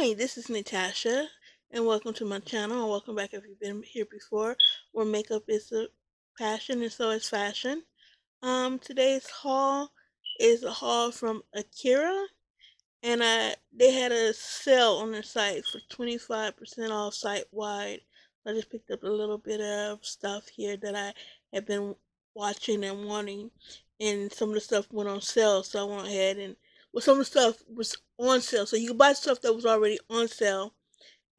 Hi, this is Natasha, and welcome to my channel, and welcome back if you've been here before, where makeup is a passion and so is fashion. Today's haul is a haul from Akira, and they had a sale on their site for 25% off site wide. I just picked up a little bit of stuff here that I have been watching and wanting, and some of the stuff went on sale, so I went ahead and some of the stuff was on sale, so you can buy stuff that was already on sale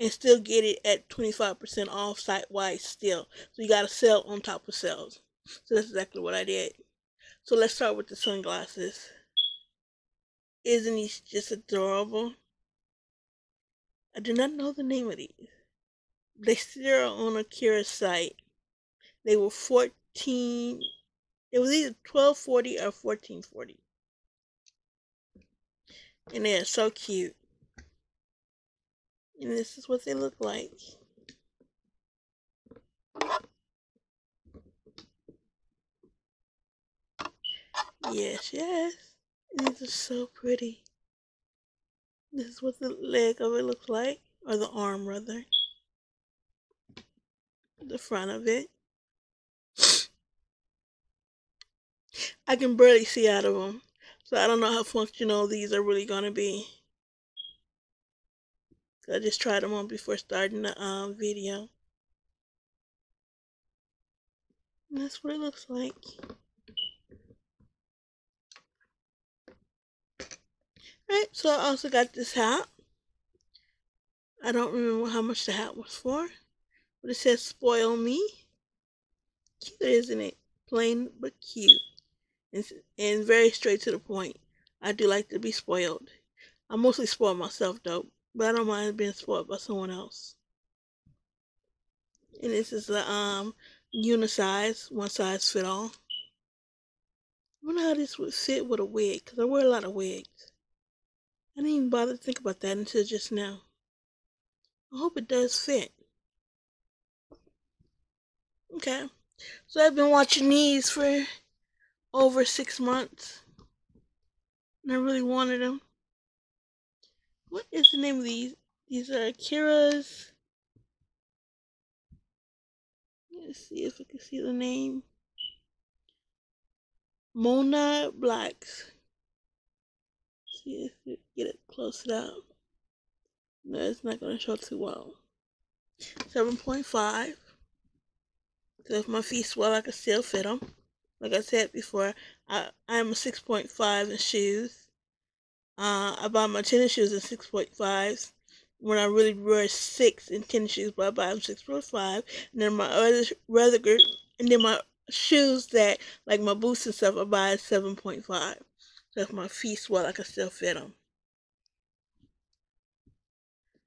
and still get it at 25% off site wide still. So you got a sale on top of sales. So that's exactly what I did. So let's start with the sunglasses. Isn't he just adorable? I do not know the name of these. They still are on Akira's site. They were 14. It was either 12.40 or 14.40, and they are so cute. And this is what they look like. Yes, yes. These are so pretty. This is what the leg of it looks like, or the arm rather. The front of it. I can barely see out of them, so I don't know how functional these are really gonna be. I just tried them on before starting the video. And that's what it looks like. Alright, so I also got this hat. I don't remember how much the hat was for, but it says "Spoil Me." Cute, isn't it? Plain but cute, and very straight to the point. I do like to be spoiled. I mostly spoil myself though, but I don't mind being spoiled by someone else. And this is a unisize, one size fit all. I wonder how this would fit with a wig, because I wear a lot of wigs. I didn't even bother to think about that until just now. I hope it does fit. Okay, so I've been watching these for over 6 months, and I really wanted them. What is the name of these? These are Akira's. Let's see if I can see the name. Mona Blacks. See if we get it close up. No, it's not going to show too well. 7.5. So if my feet swell, I can still fit them. Like I said before, I'm a 6.5 in shoes. I buy my tennis shoes in 6.5s. When I really wear 6 in tennis shoes, but I buy them 6.5. And then my other good, and then my shoes that, like my boots and stuff, I buy at 7.5. So if my feet swell, I can still fit them.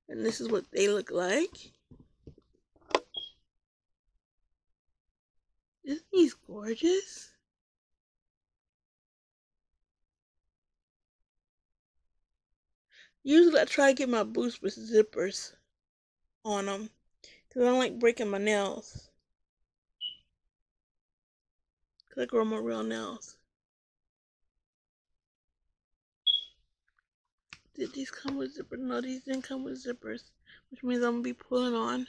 And this is what they look like. Isn't he gorgeous? Usually I try to get my boots with zippers on them, because I don't like breaking my nails. Because I grow my real nails. Did these come with zippers? No, these didn't come with zippers, which means I'm going to be pulling on.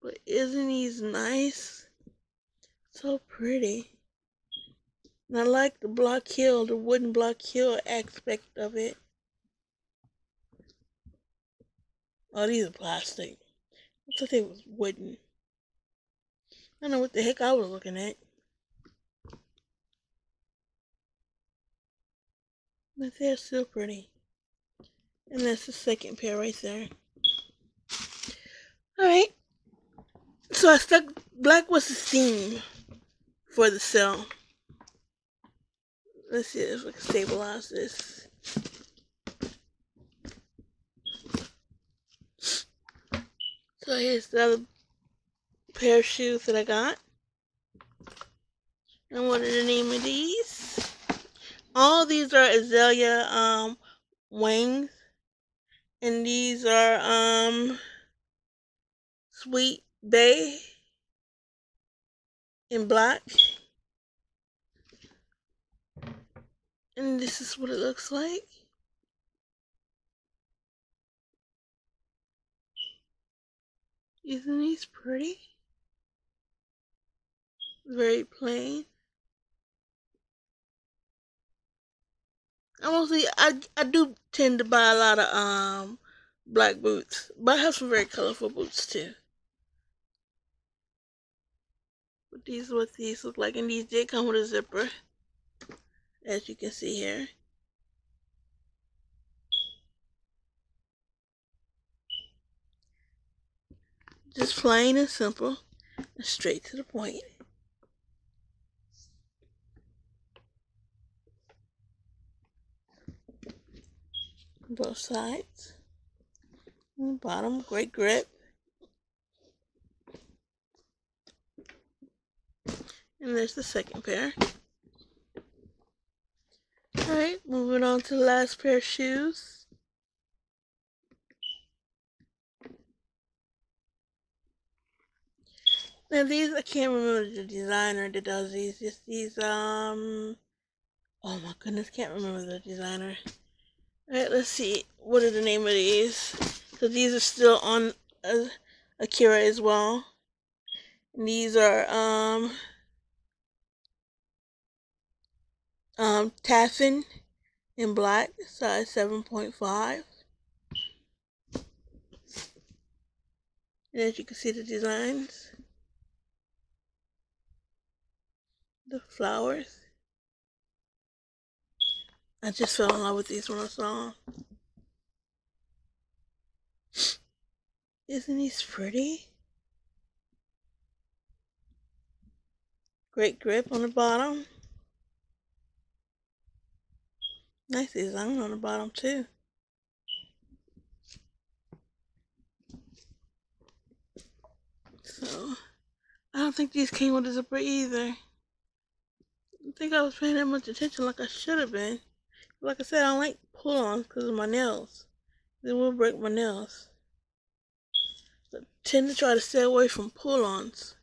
But isn't these nice? So pretty. And I like the block heel, the wooden block heel aspect of it. Oh, these are plastic. I thought they was wooden. I don't know what the heck I was looking at. But they're still pretty. And that's the second pair right there. Alright. So I stuck black was the theme for the sale. Let's see if we can stabilize this. So here's the other pair of shoes that I got. And what are the name of these? All these are azalea wings. And these are sweet bay in black. And this is what it looks like. Isn't these pretty? Very plain. I do tend to buy a lot of black boots, but I have some very colorful boots too. But these are what these look like, and these did come with a zipper, as you can see here. Just plain and simple, and straight to the point. Both sides. And the bottom, great grip. And there's the second pair. Alright, moving on to the last pair of shoes. Now these, I can't remember the designer that does these. Just these, oh my goodness, can't remember the designer. Alright, let's see. What is the name of these? Because these are still on Akira as well. And these are, taffin in black, size 7.5. And as you can see the designs, the flowers. I just fell in love with these when I saw them. Isn't these pretty? Great grip on the bottom. Nice design on the bottom too. So, I don't think these came with a zipper either. I don't think I was paying that much attention like I should have been. Like I said, I don't like pull-ons because of my nails. They will break my nails. So I tend to try to stay away from pull-ons.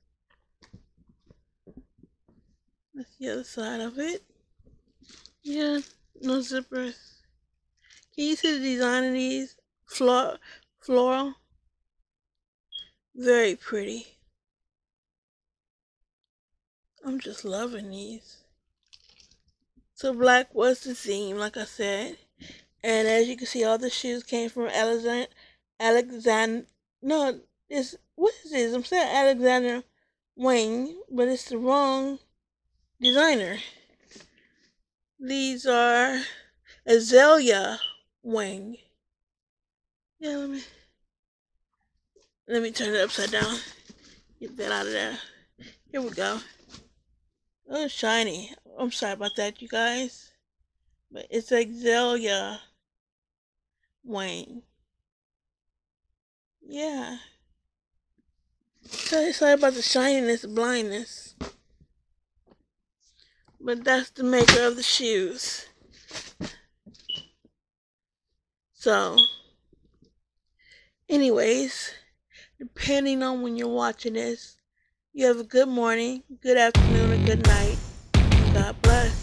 That's the other side of it. Yeah, no zippers. Can you see the design of these? Floral. Very pretty. I'm just loving these. So black was the theme, like I said. And as you can see, all the shoes came from no, what is this? I'm saying Alexander Wang, but it's the wrong designer. These are Azalea Wang. Yeah, let me turn it upside down. Get that out of there. Here we go. Oh, it's shiny. I'm sorry about that, you guys. But it's Azalea Wang. Yeah. Sorry about the shininess, blindness. But that's the maker of the shoes. So, anyways, depending on when you're watching this, you have a good morning, good afternoon, or good night. God bless.